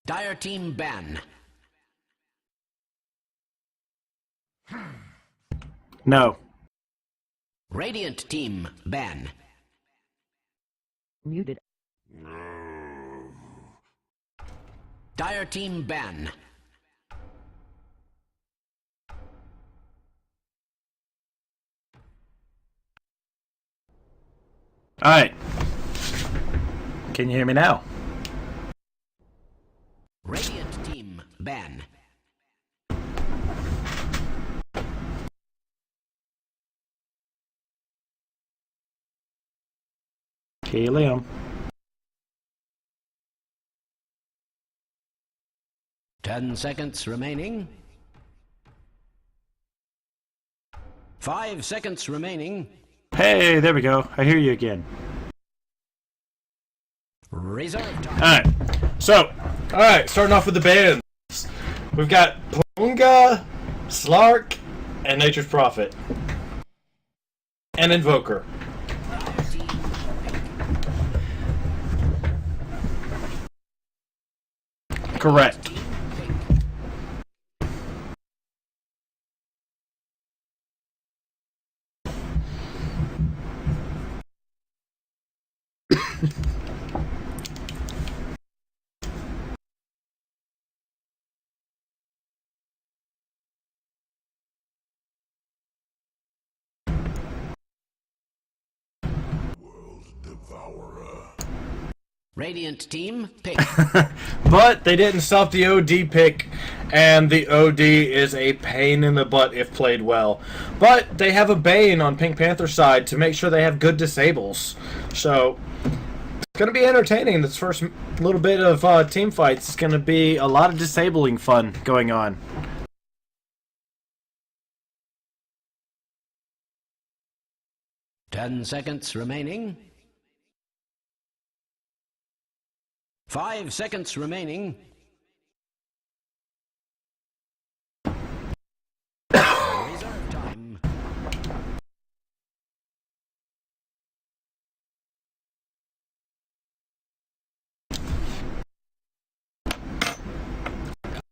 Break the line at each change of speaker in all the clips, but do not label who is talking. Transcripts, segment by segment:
Dire team ban.
No.
Radiant team ban.
Muted.
Dire team ban.
Alright. Can you hear me now?
Radiant team ban.
Helium.
10 seconds remaining. 5 seconds remaining.
Hey, there we go. I hear you again.
Reserve time.
Alright. So,
Alright, starting off with the bands. We've got Punga, Slark, and Nature's Prophet. And Invoker.
correct.
Radiant team pick.
But they didn't stop the OD pick, and the OD is a pain in the butt if played well. But they have a Bane on Pink Panther's side to make sure they have good disables. So it's going to be entertaining. This first little bit of team fights is going to be a lot of disabling fun going on.
Ten seconds remaining. 5 seconds remaining. Reserve time.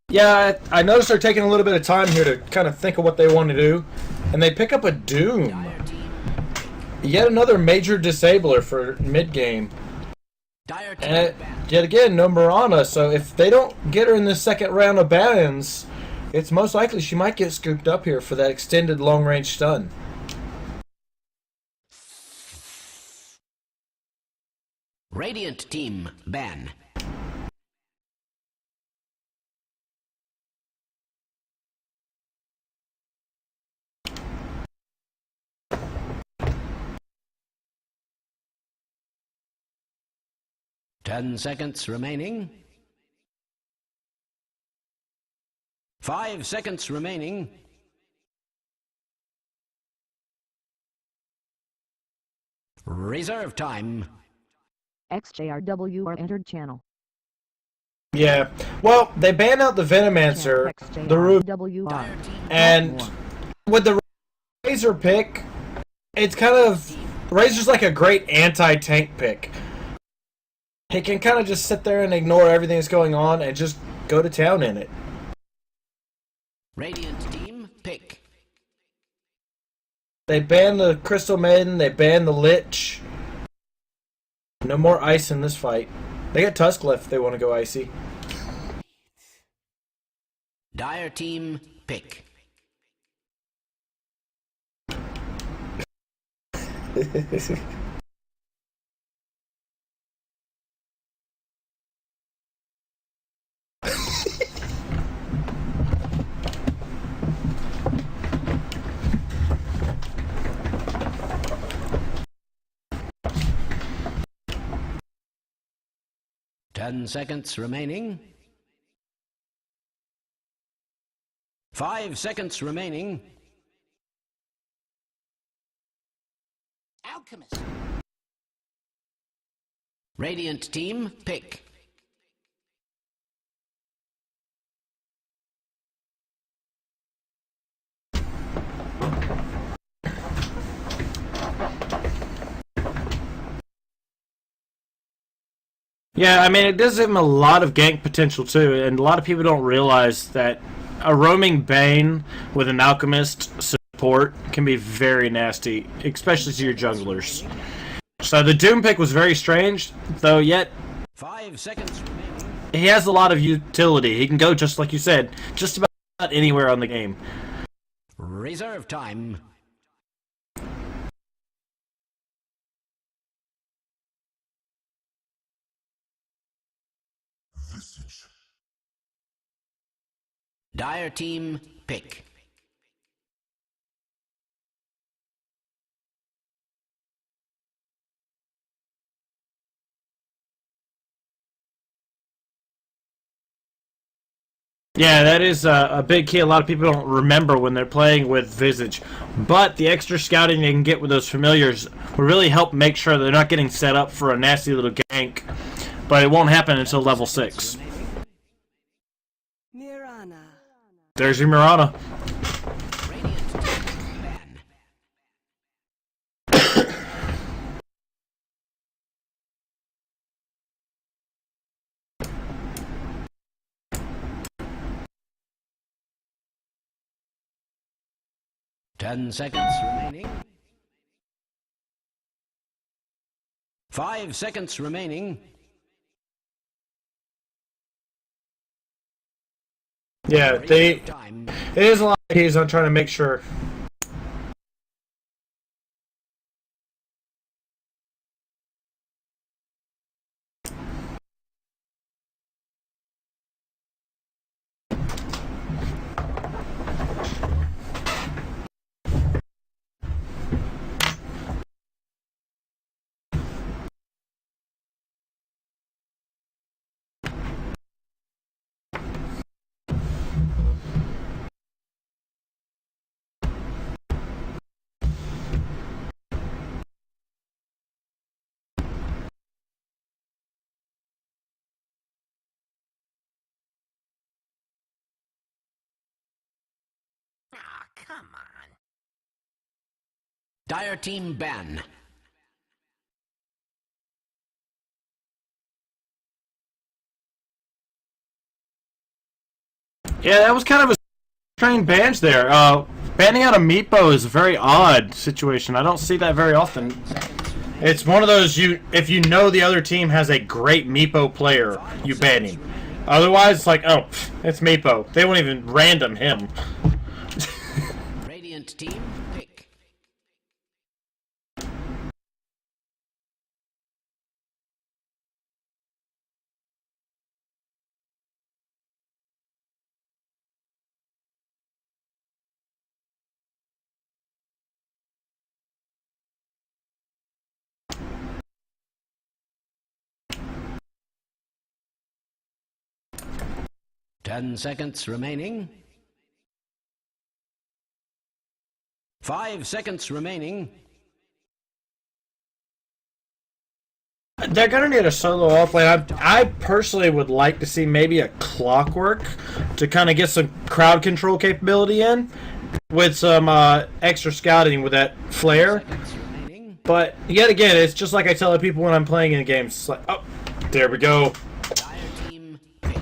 Yeah, I noticed they're taking a little bit of time here to kind of think of what they want to do. And they pick up a Doom.
Dire team.
Yet another major disabler for mid-game.
Dire team
And
ban.
yet again, no Mirana, so if they don't get her in this second round of bans, it's most likely she might get scooped up here for that extended long-range stun.
Radiant team ban. Ten seconds remaining. 5 seconds remaining. Reserve time.
XJRW are entered channel.
Yeah, well, they banned out the Venomancer, the Ruby,
XJRW
Dire team
and with the Razor pick, it's kind of... Razor's like a great anti-tank pick. He can kind of just sit there and ignore everything that's going on and just go to town in it.
Radiant team pick.
They banned the Crystal Maiden, they banned the Lich. No more ice in this fight. They got Tuskliff if they want to go icy.
Dire team pick. Ten seconds remaining. 5 seconds remaining. Alchemist. Radiant team pick.
Yeah, I mean, it does give him a lot of gank potential too, and a lot of people don't realize that a roaming Bane with an Alchemist support can be very nasty, especially to your junglers. So the Doom pick was very strange, though yet
5 seconds remaining.
he has a lot of utility. He can go, just like you said, just about anywhere on the game.
Reserve time. Dire team pick.
Yeah, that is a big key. A lot of people don't remember when they're playing with Visage. But the extra scouting they can get with those familiars will really help make sure they're not getting set up for a nasty little gank. But it won't happen until level 6.
Mirana.
There's your Mirana.
Radiant team ban. 10 seconds remaining. 5 seconds remaining.
Yeah,
Reserve time.
it is a lot of keys. I'm trying to make sure.
Dire team ban.
Yeah, that was kind of a strange bans there. Banning out a Meepo is a very odd situation. I don't see that very often. It's one of those if you know the other team has a great Meepo player, you ban him. Otherwise, it's like, oh, it's Meepo. They won't even random him.
Radiant team pick. Ten seconds remaining. 5 seconds remaining.
They're gonna need a solo offlane. I personally would like to see maybe a Clockwork to kind of get some crowd control capability in, with some extra scouting with that flare. But yet again, it's just like I tell the people when I'm playing in games. It's like, oh, there we go.
Dire team pick.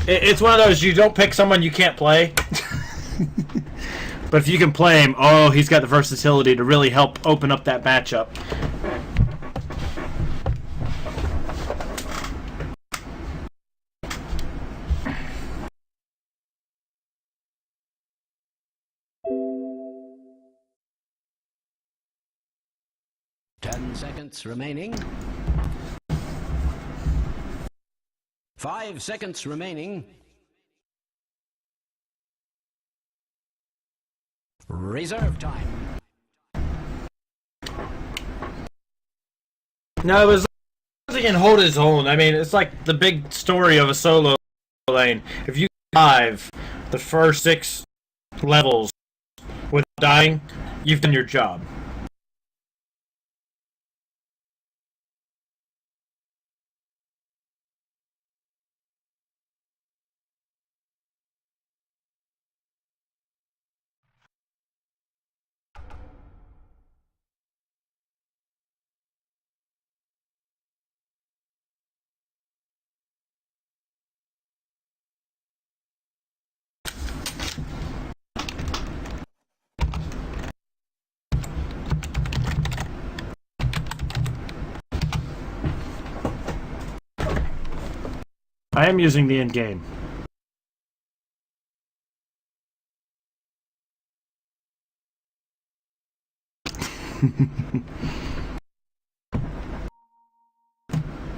It's one of those, you don't pick someone you can't play. But if you can play him, oh, he's got the versatility to really help open up that matchup.
Ten seconds remaining. 5 seconds remaining. Reserve time.
No, as long as he can hold his own. I mean, it's like the big story of a solo lane. If you survive the first 6 levels without dying, you've done your job.
I am using the in-game.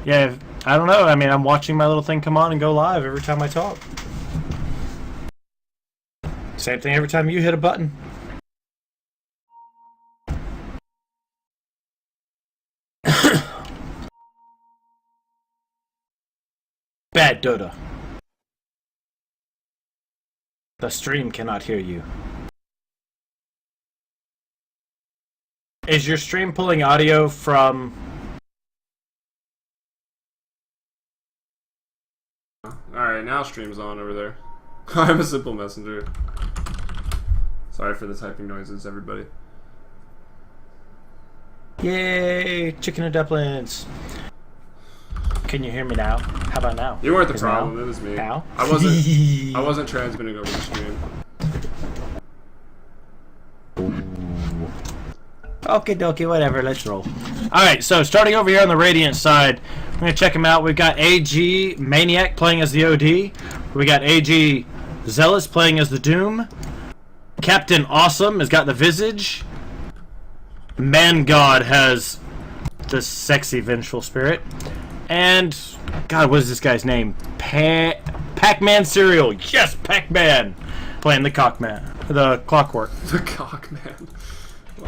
Yeah, I don't know. I mean, I'm watching my little thing come on and go live every time I talk. Same thing every time you hit a button. Bad Dota. The stream cannot hear you. Is your stream pulling audio from...
Alright, now stream's on over there. I'm a simple messenger. Sorry for the typing noises, everybody.
Yay! Chicken and dumplings. Can you hear me now? How about now?
You weren't the
Is
problem,
now?
it was me.
Now?
I wasn't transmitting over the stream.
Okie dokie, whatever, let's roll. Alright, so starting over here on the Radiant side, I'm going to check them out. We've got AG Maniac playing as the OD. We got AG Zealous playing as the Doom. Captain Awesome has got the Visage. Man God has the sexy Vengeful Spirit. And, God, what is this guy's name? Pac-Man Cereal. Yes, Pac-Man. Playing the Cockman. The Clockwork.
The Cockman.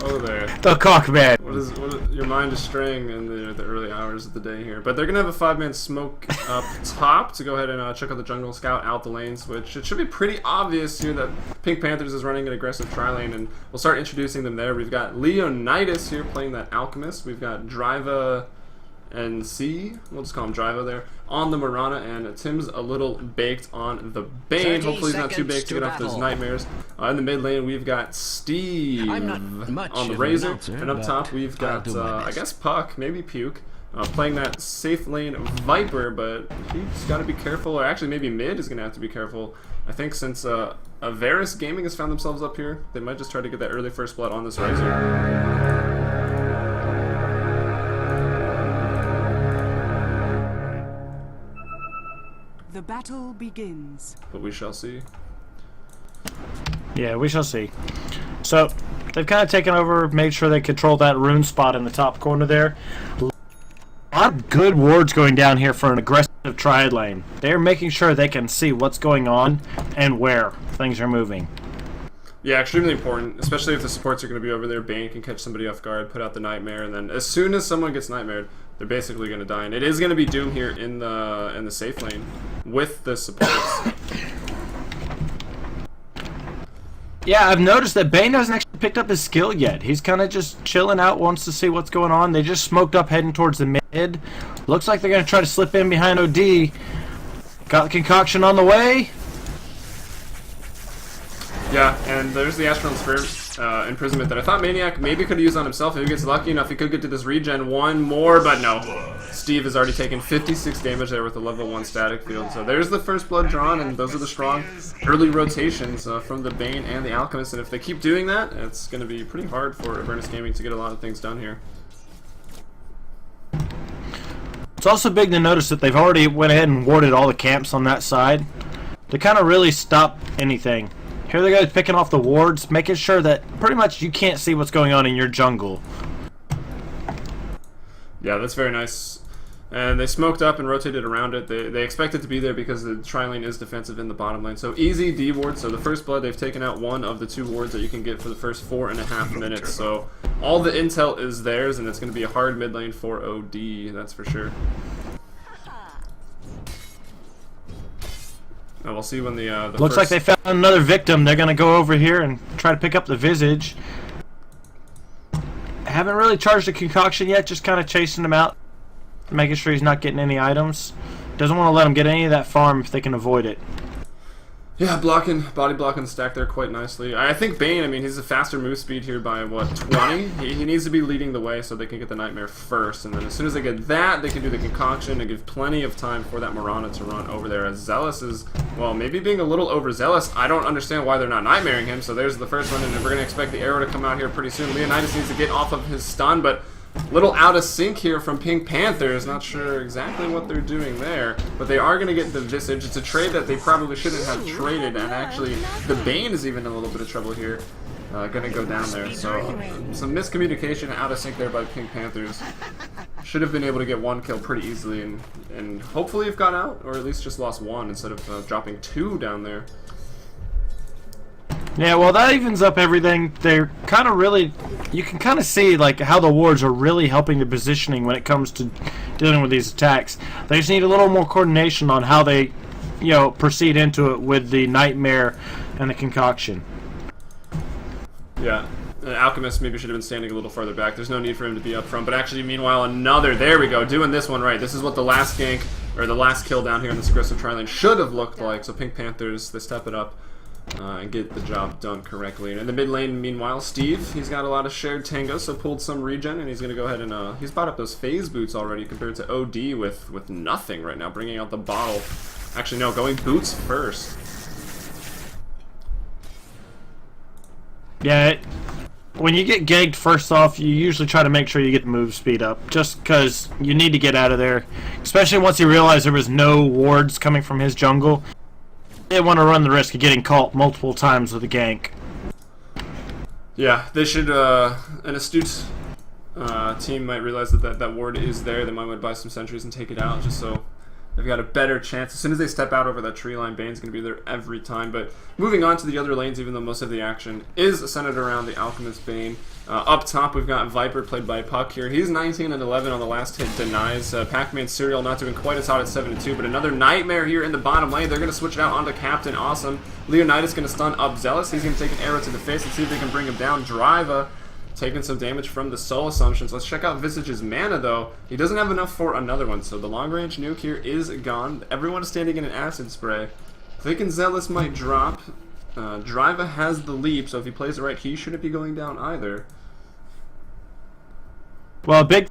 Oh there.
The Cockman.
What is your mind is straying in the early hours of the day here. But they're going to have a 5-man smoke up top to go ahead and check out the jungle, scout out the lane switch. It should be pretty obvious here that Pink Pantherz is running an aggressive tri-lane, and we'll start introducing them there. We've got Leonidas here playing that Alchemist. We've got Driva and C, we'll just call him Driva there, on the Mirana, and Tim's a little baked on the Bane. Hopefully he's not too baked to get off those nightmares. In the mid lane, we've got Steve on the Razor, and up top we've got, I guess, Puck, maybe Puke, playing that safe lane Viper, but he's got to be careful, or actually maybe mid is going to have to be careful. I think since Avarus Gaming has found themselves up here, they might just try to get that early first blood on this Razor.
The battle begins.
But we shall see.
Yeah, we shall see. So, they've kind of taken over, made sure they control that rune spot in the top corner there. A lot of good wards going down here for an aggressive triad lane. They're making sure they can see what's going on and where things are moving.
Yeah, extremely important, especially if the supports are going to be over there. Bane can catch somebody off guard, put out the Nightmare, and then as soon as someone gets Nightmared, they're basically going to die. And it is going to be Doom here in the safe lane with the supports.
Yeah, I've noticed that Bane hasn't actually picked up his skill yet. He's kind of just chilling out, wants to see what's going on. They just smoked up heading towards the mid. Looks like they're going to try to slip in behind OD. Got the concoction on the way.
Yeah, and there's the Astral Spirit imprisonment that I thought Maniac maybe could have used on himself. If he gets lucky enough, he could get to this regen. One more, but no. Steve has already taken 56 damage there with a level 1 static field. So there's the first blood drawn, and those are the strong early rotations from the Bane and the Alchemist. And if they keep doing that, it's going to be pretty hard for Avarus Gaming to get a lot of things done here.
It's also big to notice that they've already went ahead and warded all the camps on that side to kind of really stop anything. Here they go picking off the wards, making sure that pretty much you can't see what's going on in your jungle.
Yeah, that's very nice. And they smoked up and rotated around it. They expect it to be there because the tri-lane is defensive in the bottom lane. So easy D ward. So the first blood, they've taken out one of the 2 wards that you can get for the first 4.5 minutes. So all the intel is theirs, and it's going to be a hard mid lane for OD, that's for sure. And we'll see when the
looks like they found another victim. They're going to go over here and try to pick up the Visage. Haven't really charged a concoction yet, just kind of chasing him out, making sure he's not getting any items. Doesn't want to let him get any of that farm if they can avoid it.
Yeah, body blocking the stack there quite nicely. I think Bane, I mean, he's a faster move speed here by, what, 20? He needs to be leading the way so they can get the Nightmare first, and then as soon as they get that, they can do the concoction and give plenty of time for that Mirana to run over there, as Zealous is, well, maybe being a little overzealous. I don't understand why they're not Nightmaring him, so there's the first one, and we're going to expect the arrow to come out here pretty soon. Leonidas needs to get off of his stun, but Little out of sync here from Pink Pantherz. Not sure exactly what they're doing there, but they are going to get the Visage. It's a trade that they probably shouldn't have traded, and actually the Bane is even in a little bit of trouble here. Going to go down there. So some miscommunication, out of sync there by Pink Pantherz. Should have been able to get 1 kill pretty easily, and hopefully have got out, or at least just lost 1 instead of dropping 2 down there.
Yeah, well, that evens up everything. They're kind of really, you can kind of see like how the wards are really helping the positioning when it comes to dealing with these attacks. They just need a little more coordination on how they, proceed into it with the Nightmare and the Concoction.
Yeah, Alchemist maybe should have been standing a little farther back. There's no need for him to be up front, but actually, meanwhile, there we go, doing this one right. This is what the last gank, or the last kill down here in this aggressive tri-lane should have looked like. So Pink Pantherz, they step it up. And get the job done correctly. And in the mid lane, meanwhile, Steve, he's got a lot of shared tango, so pulled some regen, and he's going to go ahead and, he's bought up those phase boots already compared to OD with nothing right now, bringing out the bottle. Actually, no, going boots first.
Yeah, when you get ganked first off, you usually try to make sure you get the move speed up, just because you need to get out of there, especially once you realize there was no wards coming from his jungle. They want to run the risk of getting caught multiple times with a gank.
Yeah, they should, an astute team might realize that ward is there. They might want to buy some sentries and take it out just so they've got a better chance. As soon as they step out over that tree line, Bane's going to be there every time. But moving on to the other lanes, even though most of the action is centered around the Alchemist Bane. Up top, we've got Viper, played by Puck here. He's 19 and 11 on the last hit, denies. Pac-Man Serial not doing quite as hot at 7-2, but another Nightmare here in the bottom lane. They're going to switch it out onto Captain Awesome. Leonidas going to stun up Zealous. He's going to take an arrow to the face and see if they can bring him down. Driva taking some damage from the Soul Assumptions. Let's check out Visage's mana, though. He doesn't have enough for another one, so the long-range nuke here is gone. Everyone is standing in an Acid Spray. Thinking Zealous might drop. Driva has the leap, so if he plays it right, he shouldn't be going down either.
Well, a big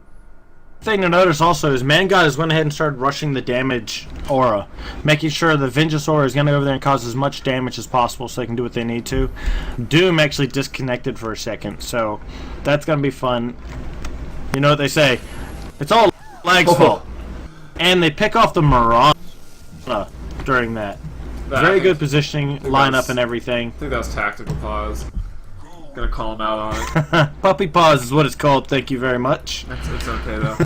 thing to notice also is Man-God has went ahead and started rushing the damage aura, making sure the Vengeance aura is going to go over there and cause as much damage as possible so they can do what they need to. Doom actually disconnected for a second, so that's going to be fun. You know what they say, it's all Lag's fault. And they pick off the Mirana during that. Very good positioning, lineup, and everything.
I think that was tactical pause. Gonna call him out on it.
Puppy pause is what it's called, thank you very much.
It's okay though.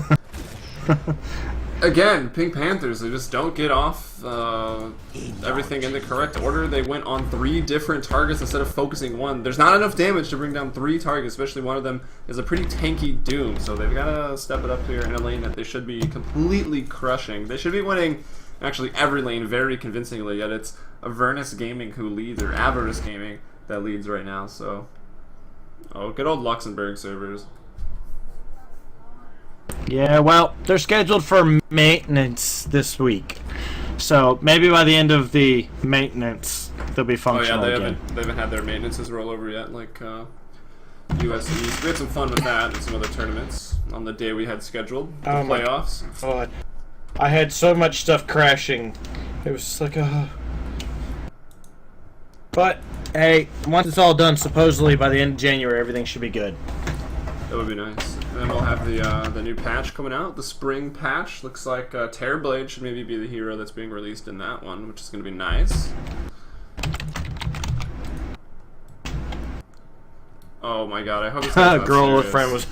Again, Pink Pantherz, they just don't get off everything in the correct order. They went on 3 different targets instead of focusing one. There's not enough damage to bring down 3 targets, especially one of them is a pretty tanky Doom. So they've got to step it up here in a lane that they should be completely crushing. They should be winning actually every lane very convincingly, yet it's Avernus Gaming who leads, or Avarus Gaming that leads right now. So, oh, good old Luxembourg servers.
Yeah, well, they're scheduled for maintenance this week, so maybe by the end of the maintenance they'll be functional again.
They haven't had their maintenances roll over yet, like US East. We had some fun with that and some other tournaments on the day we had scheduled, the playoffs.
God. I had so much stuff crashing. It was just like, But, hey, once it's all done, supposedly by the end of January, everything should be good.
That would be nice. And then we'll have the new patch coming out, the spring patch. Looks like Terrorblade should maybe be the hero that's being released in that one, which is going to be nice. Oh my god, I hope it's not
girlfriend
serious.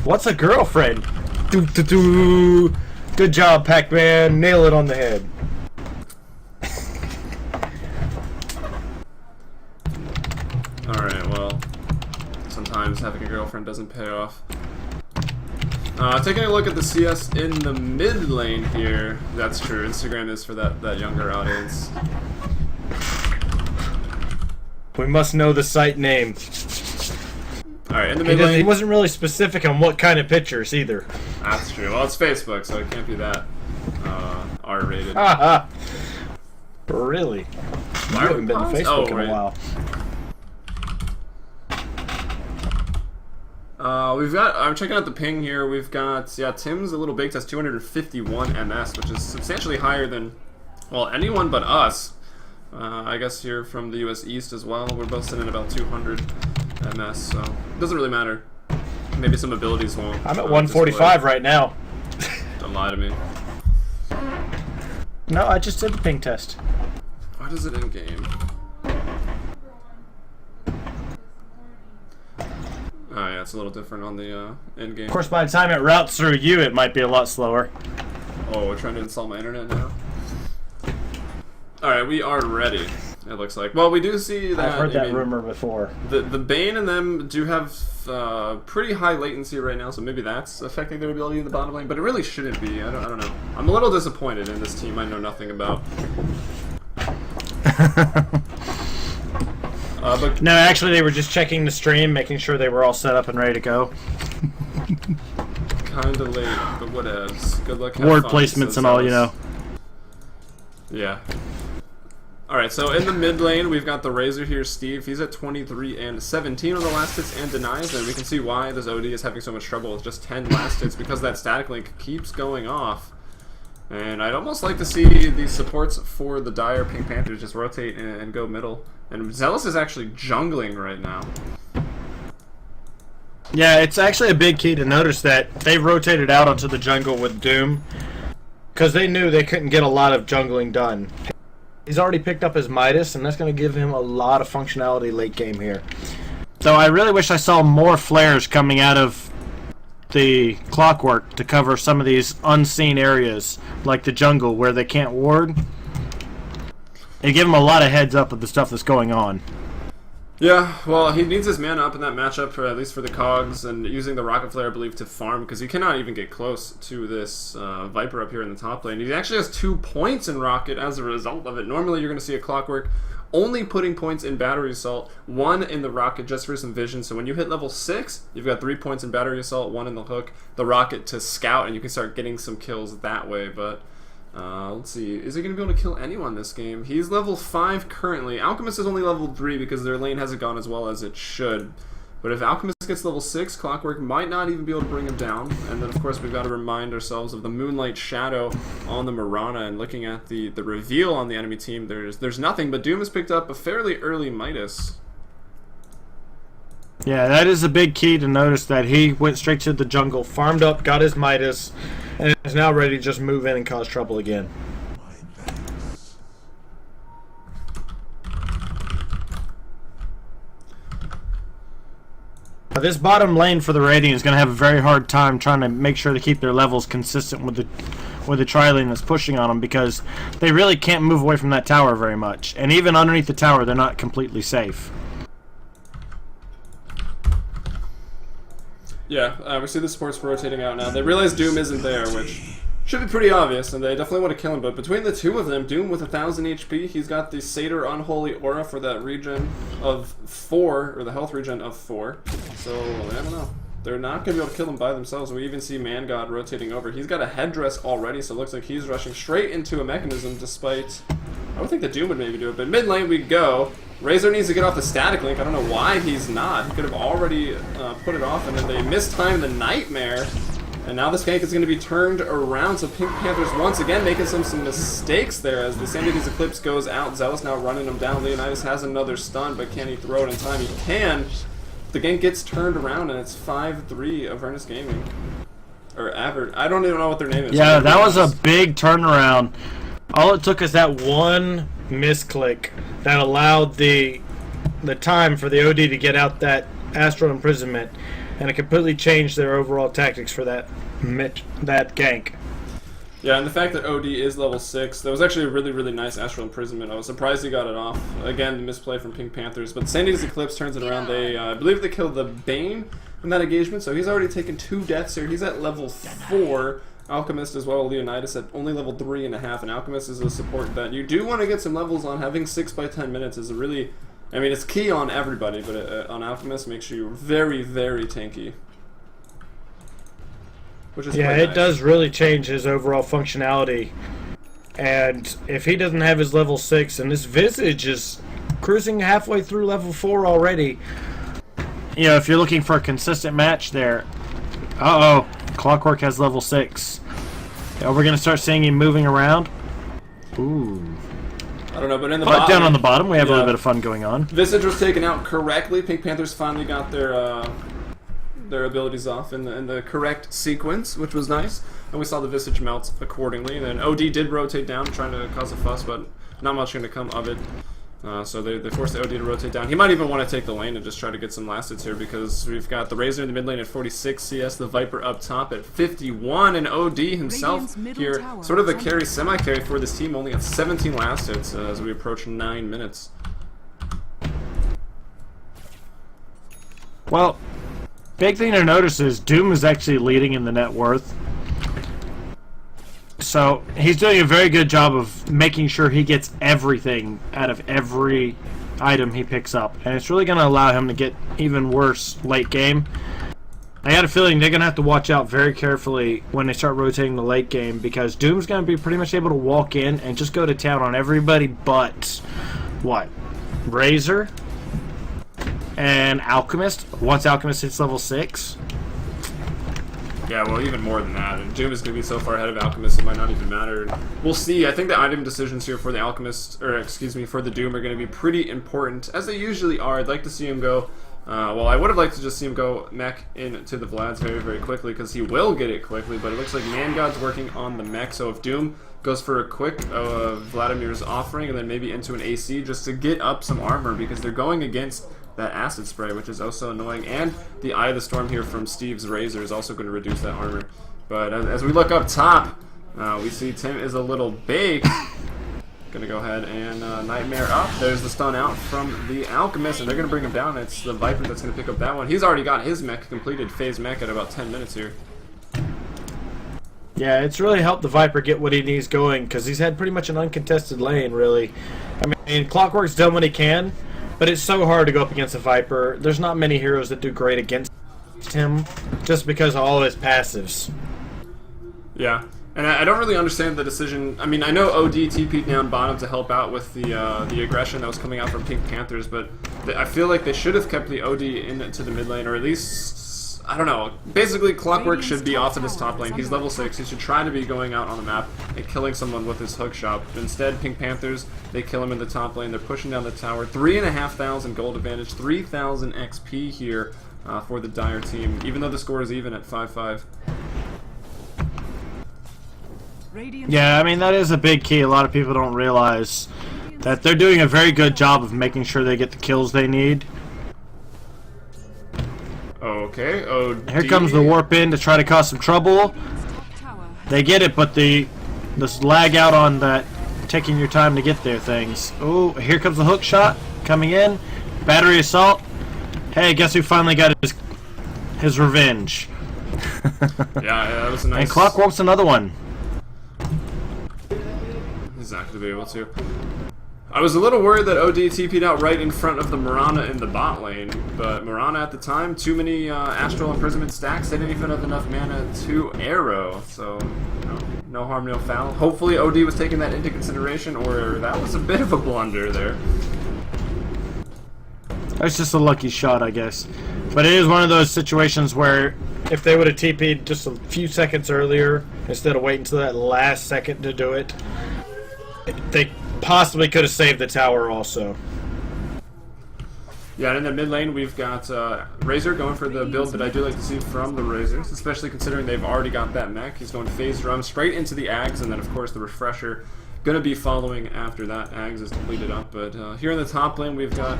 What's a girlfriend? Good job, Pac-Man. Nail it on the head.
Alright, well, sometimes having a girlfriend doesn't pay off. Taking a look at the CS in the mid lane here. That's true, Instagram is for that younger audience.
We must know the site name.
Alright, in the mid lane.
He wasn't really specific on what kind of pictures either.
That's true. Well, it's Facebook, so it can't be that R-rated.
Haha. Really? You haven't been to Facebook in a while.
We've got, I'm checking out the ping here, we've got, yeah, Tim's a little baked has 251 MS, which is substantially higher than, well, anyone but us. I guess here from the US East as well, we're both sitting at about 200 MS, so it doesn't really matter. Maybe some abilities won't.
I'm at 145 right now.
Don't lie to me.
No, I just did the ping test.
What is it in game? Oh yeah, it's a little different on the end game.
Of course, by the time it routes through you, it might be a lot slower.
Oh, we're trying to install my internet now. All right, we are ready. It looks like. Well, we do see that.
I've heard that rumor before.
The Bane and them do have pretty high latency right now, so maybe that's affecting their ability in the bottom lane. But it really shouldn't be. I don't know. I'm a little disappointed in this team. I know nothing about. But
No, actually, they were just checking the stream, making sure they were all set up and ready to go.
kind of late, but whatevs. Good luck.
Ward placements and all, you know.
Yeah. Alright, so in the mid lane, we've got the Razor here, Steve. He's at 23 and 17 on the last hits and denies, and we can see why this OD is having so much trouble with just 10 last hits, because that static link keeps going off. And I'd almost like to see these supports for the dire Pink Panthers just rotate and go middle. And Zealous is actually jungling right now.
Yeah, it's actually a big key to notice that they rotated out onto the jungle with Doom, because they knew they couldn't get a lot of jungling done. He's already picked up his Midas, and that's going to give him a lot of functionality late game here.
So I really wish I saw more flares coming out of the clockwork to cover some of these unseen areas, like the jungle, where they can't ward. They give him a lot of heads up of the stuff that's going on.
Yeah, well, he needs his mana up in that matchup, for at least for the cogs, and using the Rocket Flare, I believe, to farm, because he cannot even get close to this Viper up here in the top lane. He actually has 2 points in Rocket as a result of it. Normally, you're going to see a Clockwork only putting points in Battery Assault, 1 in the Rocket just for some vision. So when you hit level 6, you've got 3 points in Battery Assault, 1 in the Hook, the Rocket to scout, and you can start getting some kills that way, but... let's see, is he going to be able to kill anyone this game? He's level 5 currently. Alchemist is only level 3 because their lane hasn't gone as well as it should. But if Alchemist gets level 6, Clockwork might not even be able to bring him down. And then, of course, we've got to remind ourselves of the Moonlight Shadow on the Mirana. And looking at the reveal on the enemy team, there's nothing. But Doom has picked up a fairly early Midas.
Yeah, that is a big key to notice, that he went straight to the jungle,
Farmed up, got his Midas, and is now ready to just move in and cause trouble again.
This bottom lane for the Radiant is going to have a very hard time trying to make sure to keep their levels consistent with the tri-lane that's pushing on them, because they really can't move away from that tower very much. And even underneath the tower, they're not completely safe.
Yeah, we see the supports rotating out now. They realize Doom isn't there, which should be pretty obvious, and they definitely want to kill him. But between the two of them, Doom with 1,000 HP, he's got the Satyr Unholy Aura for that regen of 4, or the health regen of 4. So, I don't know. They're not going to be able to kill him by themselves. We even see Man God rotating over. He's got a headdress already, so it looks like he's rushing straight into a mechanism, despite... I would think that Doom would maybe do it, but mid lane we go. Razor needs to get off the static link. I don't know why he's not. He could have already put it off, and then they mistimed the Nightmare. And now this gank is going to be turned around, so Pink Panthers once again making some mistakes there as the Sandity's Eclipse goes out. Zealous now running him down. Leonidas has another stun, but can he throw it in time? He can. The gank gets turned around, and it's 5-3 Avernus Gaming. Or Aver. I don't even know what their name is.
Yeah, that was a big turnaround.
All it took is that one misclick that allowed the time for the OD to get out that Astral Imprisonment, and it completely changed their overall tactics for that gank.
Yeah, and the fact that OD is level 6, that was actually a really, really nice Astral Imprisonment. I was surprised he got it off. Again, the misplay from Pink Panthers, but Sandy's Eclipse turns it around. They, I believe they killed the Bane in that engagement, so he's already taken 2 deaths here. He's at level 4. Alchemist as well, Leonidas at only level 3.5, and Alchemist is a support that you do want to get some levels on. Having 6 by 10 minutes is a really, I mean, it's key on everybody, but on Alchemist makes you very, very tanky. Which is
yeah,
quite
it
nice.
does really change his overall functionality. And if he doesn't have his level 6, and this Visage is cruising halfway through level 4 already.
You know, if you're looking for a consistent match there... Uh-oh. Clockwork has level 6. Yeah, we're going to start seeing him moving around. Ooh.
I don't know, but in the
But
bottom,
down on the bottom, we have a little bit of fun going on.
Visage was taken out correctly. Pink Panthers finally got their their abilities off in the correct sequence, which was nice. And we saw the Visage melt accordingly. And then OD did rotate down, trying to cause a fuss, but not much going to come of it. So they forced the OD to rotate down. He might even want to take the lane and just try to get some last hits here, because we've got the Razor in the mid lane at 46 CS, the Viper up top at 51, and OD himself here, sort of a carry, semi-carry for this team, only at 17 last hits as we approach 9 minutes.
Well, big thing to notice is Doom is actually leading in the net worth. So he's doing a very good job of making sure he gets everything out of every item he picks up. And it's really going to allow him to get even worse late game. I got a feeling they're going to have to watch out very carefully when they start rotating the late game, because Doom's going to be pretty much able to walk in and just go to town on everybody but, what, Razor and Alchemist, once Alchemist hits level 6.
Yeah, well, even more than that. And Doom is going to be so far ahead of Alchemist, it might not even matter. We'll see. I think the item decisions here for the Alchemist, or excuse me, for the Doom are going to be pretty important, as they usually are. I'd like to see him go, well, I would have liked to just see him go mech into the Vlads very, very quickly, because he will get it quickly, but it looks like ManGod's working on the mech, so if Doom goes for a quick Vladimir's offering, and then maybe into an AC, just to get up some armor, because they're going against that acid spray, which is also annoying, and the Eye of the Storm here from Steve's Razor is also going to reduce that armor. But as we look up top, we see Tim is a little baked. Gonna go ahead and Nightmare up. There's the stun out from the Alchemist, and they're gonna bring him down. It's the Viper that's gonna pick up that one. He's already got his mech completed, phase mech, at about 10 minutes here.
Yeah, it's really helped the Viper get what he needs going, because he's had pretty much an uncontested lane, really. I mean, Clockwork's done what he can, but it's so hard to go up against a Viper. There's not many heroes that do great against him, just because of all his passives.
Yeah, and I don't really understand the decision. I mean, I know OD TP'd down bottom to help out with the aggression that was coming out from Pink Pantherz, but I feel like they should have kept the OD into the mid lane, or at least, I don't know. Basically, Clockwork should be off in this top lane. He's level 6. He should try to be going out on the map and killing someone with his hook shot. Instead, Pink Pantherz, they kill him in the top lane. They're pushing down the tower. 3,500 gold advantage, 3,000 XP here for the Dire team, even though the score is even at 5-5.
Yeah, I mean, that is a big key. A lot of people don't realize that they're doing a very good job of making sure they get the kills they need.
Okay, OD.
Here comes the warp in to try to cause some trouble. They get it, but this lag out on that taking your time to get there things. Oh, here comes the hook shot coming in. Battery assault. Hey, guess who finally got his revenge?
Yeah, that was a nice.
And Clockwork's another one.
He's not going to be able to. I was a little worried that OD TP'd out right in front of the Mirana in the bot lane, but Mirana at the time, too many Astral Imprisonment stacks, they didn't even have enough mana to arrow, so, you know, no harm, no foul. Hopefully OD was taking that into consideration, or that was a bit of a blunder there.
That's just a lucky shot, I guess. But it is one of those situations where
If they would have TP'd just a few seconds earlier, instead of waiting until that last second to do it, they possibly could have saved the tower also.
Yeah, and in the mid lane we've got Razor going for the build that I do like to see from the Razors, especially considering they've already got that mech. He's going phase drum straight into the Ags, and then of course the refresher going to be following after that Ags is completed up. But here in the top lane we've got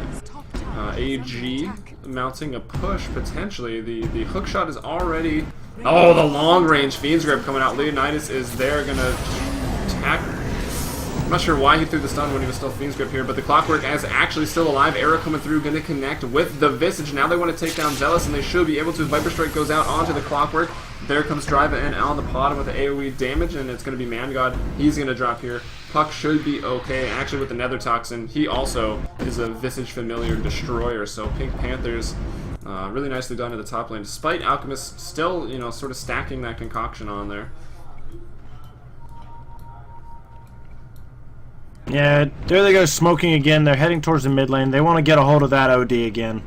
AG mounting a push potentially. The hook shot is already, oh, the long range Fiend's Grip coming out. Leonidas is there, going to attack. I'm not sure why he threw the stun when he was still Fiend's Grip here, but the Clockwork is actually still alive. Arrow coming through, going to connect with the Visage. Now they want to take down Zealous, and they should be able to. Viper Strike goes out onto the Clockwork. There comes Driva and Al the Pod with the AoE damage, and it's going to be ManGod. He's going to drop here. Puck should be okay. Actually, with the Nether Toxin, he also is a Visage Familiar Destroyer, so Pink Pantherz really nicely done to the top lane, despite Alchemist still, you know, sort of stacking that concoction on there.
Yeah, there they go, smoking again. They're heading towards the mid lane. They want to get a hold of that OD again.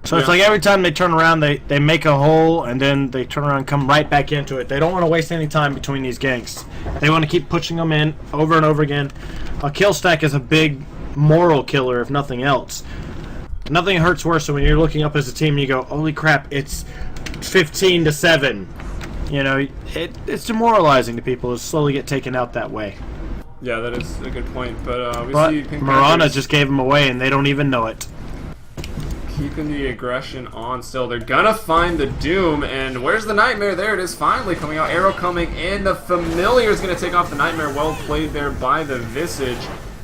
So it's like every time they turn around, they make a hole, and then they turn around and come right back into it. They don't want to waste any time between these ganks. They want to keep pushing them in over and over again. A kill stack is a big moral killer, if nothing else. Nothing hurts worse than when you're looking up as a team and you go, holy crap, it's 15-7. You know, it's demoralizing to people to slowly get taken out that way.
Yeah, that is a good point. But
But
see Pink
Mirana
Panthers
just gave them away and they don't even know it.
keeping the aggression on still. They're gonna find the Doom, and where's the Nightmare? There it is, finally coming out. Arrow coming in. The Familiar is gonna take off the Nightmare. Well played there by the Visage.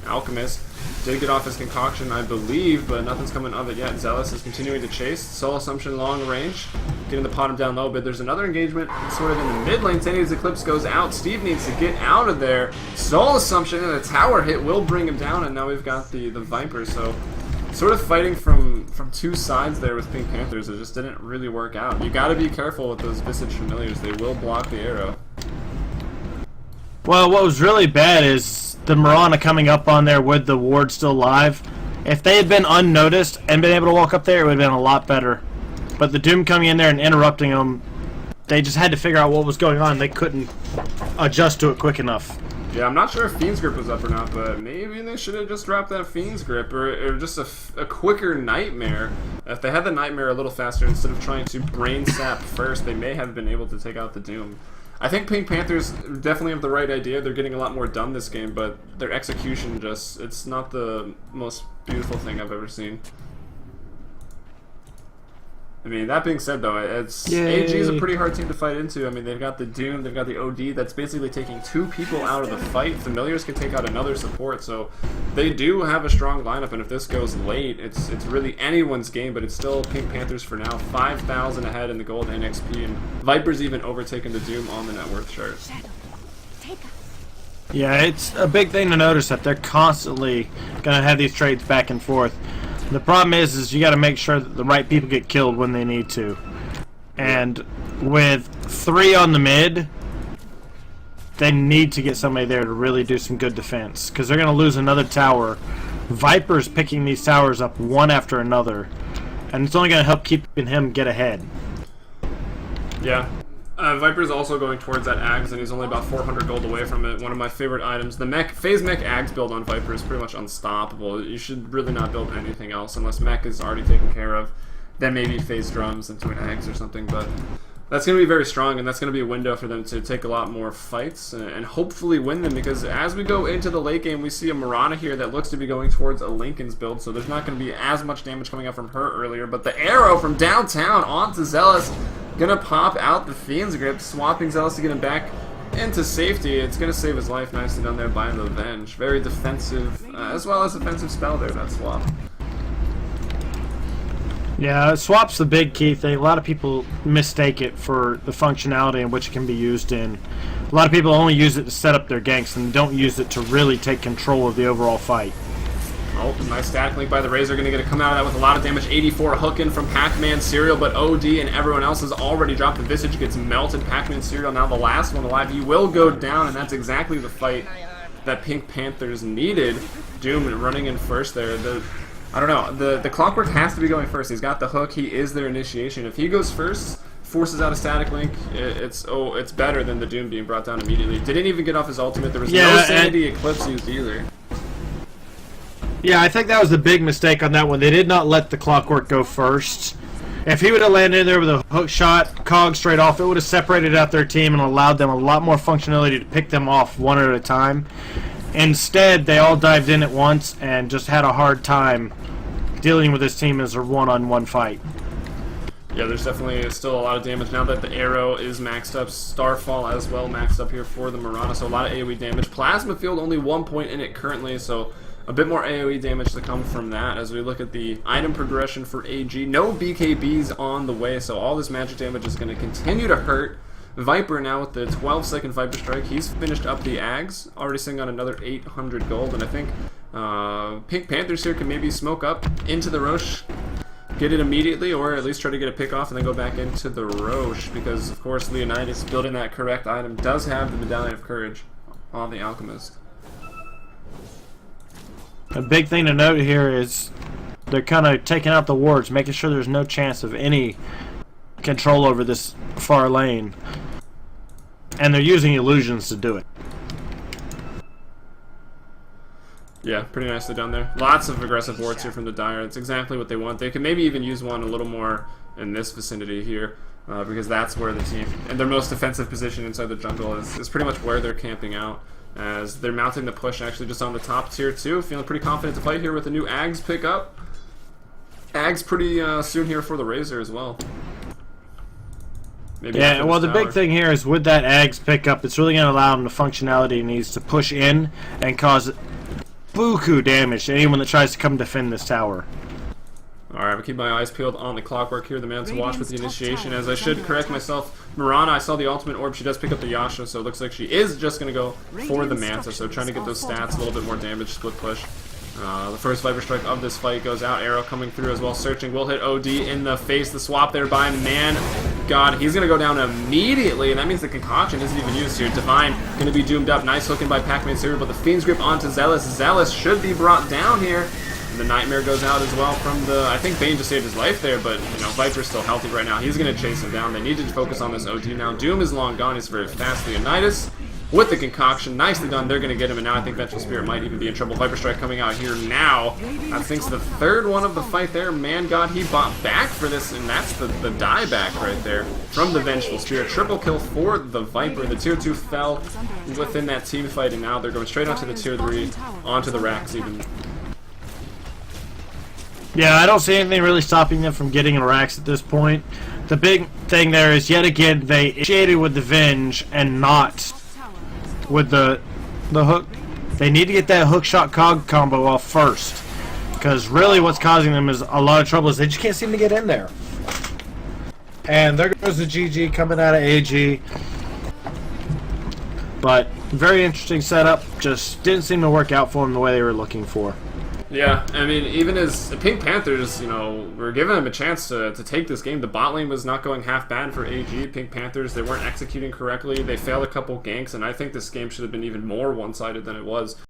Alchemist did get off his concoction, I believe, but nothing's coming of it yet. Zealous is continuing to chase. Soul Assumption long range, getting the bottom down low, but there's another engagement sort of in the mid lane. Tenny's Eclipse goes out. Steve needs to get out of there. Soul Assumption and a tower hit will bring him down, and now we've got the Viper, so sort of fighting from two sides there with Pink Panthers. It just didn't really work out. You gotta be careful with those Visage Familiars. They will block the arrow.
Well, what was really bad is the Mirana coming up on there with the ward still live. If they had been unnoticed and been able to walk up there, it would have been a lot better. But the Doom coming in there and interrupting them, they just had to figure out what was going on. They couldn't adjust to it quick enough.
Yeah, I'm not sure if Fiend's Grip was up or not, but maybe they should have just dropped that Fiend's Grip, or just a quicker Nightmare. If they had the Nightmare a little faster instead of trying to brain sap first, they may have been able to take out the Doom. I think Pink Panthers definitely have the right idea. They're getting a lot more done this game, but their execution just, it's not the most beautiful thing I've ever seen. I mean, that being said, though, AG is a pretty hard team to fight into. I mean, they've got the Doom, they've got the OD. That's basically taking two people out of the fight. Familiars can take out another support, so they do have a strong lineup. And if this goes late, it's really anyone's game. But it's still Pink Panthers for now, 5,000 ahead in the gold and XP, and Viper's even overtaken the Doom on the net worth chart.
Yeah, it's a big thing to notice that they're constantly going to have these trades back and forth. The problem is you got to make sure that the right people get killed when they need to. And with 3 on the mid, they need to get somebody there to really do some good defense, because they're going to lose another tower. Viper's picking these towers up one after another, and it's only going to help keeping him get ahead.
Yeah. Viper's also going towards that Ags, and he's only about 400 gold away from it. One of my favorite items. The Phase Mech Ags build on Viper is pretty much unstoppable. You should really not build anything else unless Mech is already taken care of. Then maybe Phase Drums into an Ags or something, but that's going to be very strong, and that's going to be a window for them to take a lot more fights and hopefully win them, because as we go into the late game, we see a Mirana here that looks to be going towards a Lincoln's build, so there's not going to be as much damage coming out from her earlier, but the arrow from downtown onto Zealous, gonna pop out the Fiend's Grip, swapping Zealous to get him back into safety. It's gonna save his life nicely down there by the Revenge. Very defensive, as well as offensive spell there, that swap.
Yeah, swap's the big key thing. A lot of people mistake it for the functionality in which it can be used in. A lot of people only use it to set up their ganks and don't use it to really take control of the overall fight.
Oh, nice static link by the Razor. Going to get to come out of that with a lot of damage. 84 hooking from Pac-Man Serial, but OD and everyone else has already dropped. The Visage gets melted. Pac-Man Serial now the last one alive. He will go down, and that's exactly the fight that Pink Panthers needed. Doom running in first there. I don't know. The Clockwork has to be going first. He's got the hook. He is their initiation. If he goes first, forces out a static link, it's better than the Doom being brought down immediately. Didn't even get off his ultimate. There was no Sanity Eclipse used either.
Yeah, I think that was the big mistake on that one. They did not let the Clockwork go first. If he would have landed in there with a hook shot, cog straight off, it would have separated out their team and allowed them a lot more functionality to pick them off one at a time. Instead, they all dived in at once and just had a hard time dealing with this team as a one-on-one fight.
Yeah, there's definitely still a lot of damage now that the arrow is maxed up. Starfall as well maxed up here for the Mirana, so a lot of AoE damage. Plasma Field only 1 point in it currently, so a bit more AoE damage to come from that as we look at the item progression for AG. No BKBs on the way, so all this magic damage is going to continue to hurt. Viper now with the 12-second Viper Strike. He's finished up the Ags, already sitting on another 800 gold, and I think Pink Panthers here can maybe smoke up into the Roche, get it immediately, or at least try to get a pick off and then go back into the Roche, because of course Leonidas, building that correct item, does have the Medallion of Courage on the Alchemist.
A big thing to note here is they're kind of taking out the wards, making sure there's no chance of any control over this far lane. And they're using illusions to do it.
Yeah, pretty nicely done there. Lots of aggressive wards here from the Dire. It's exactly what they want. They could maybe even use one a little more in this vicinity here, because that's where the team, and their most defensive position inside the jungle is pretty much where they're camping out, as they're mounting the push actually just on the top tier too. Feeling pretty confident to fight here with the new Ags pickup. Ags pretty soon here for the Razor as well. Maybe
yeah, well, the big thing here is with that Ags pickup, it's really going to allow him the functionality he needs to push in and cause buku damage to anyone that tries to come defend this tower.
Alright, I'm keep my eyes peeled on the clockwork here. The man to watch with the initiation, as I should correct myself. Mirana, I saw the ultimate orb. She does pick up the Yasha, so it looks like she is just going to go for the Manta. So trying to get those stats, a little bit more damage, split push. The first Viper Strike of this fight goes out. Arrow coming through as well. Searching. Will hit OD in the face. The swap there by Man. God, he's going to go down immediately, and that means the concoction isn't even used here. Divine going to be doomed up. Nice hooking by Pac-Man Serial, but the Fiend's Grip onto Zealous. Zealous should be brought down here. And the Nightmare goes out as well from the... I think Bane just saved his life there, but, you know, Viper's still healthy right now. He's going to chase him down. They need to focus on this OD now. Doom is long gone. He's very fast. Leonidas with the concoction. Nicely done. They're going to get him, and now I think Vengeful Spirit might even be in trouble. Viper Strike coming out here now. I think it's the third one of the fight there. Man, God, he bought back for this, and that's the dieback right there from the Vengeful Spirit. Triple kill for the Viper. The tier 2 fell within that team fight, and now they're going straight onto the tier 3, onto the racks even.
Yeah, I don't see anything really stopping them from getting in racks at this point. The big thing there is, yet again, they initiated with the Venge and not with the hook. They need to get that hook shot cog combo off first, because really what's causing them is a lot of trouble is they just can't seem to get in there. And there goes the GG coming out of AG. But very interesting setup, just didn't seem to work out for them the way they were looking for.
Yeah, I mean, even as Pink Panthers, you know, were giving them a chance to take this game. The bot lane was not going half bad for AG. Pink Panthers, they weren't executing correctly. They failed a couple ganks, and I think this game should have been even more one-sided than it was.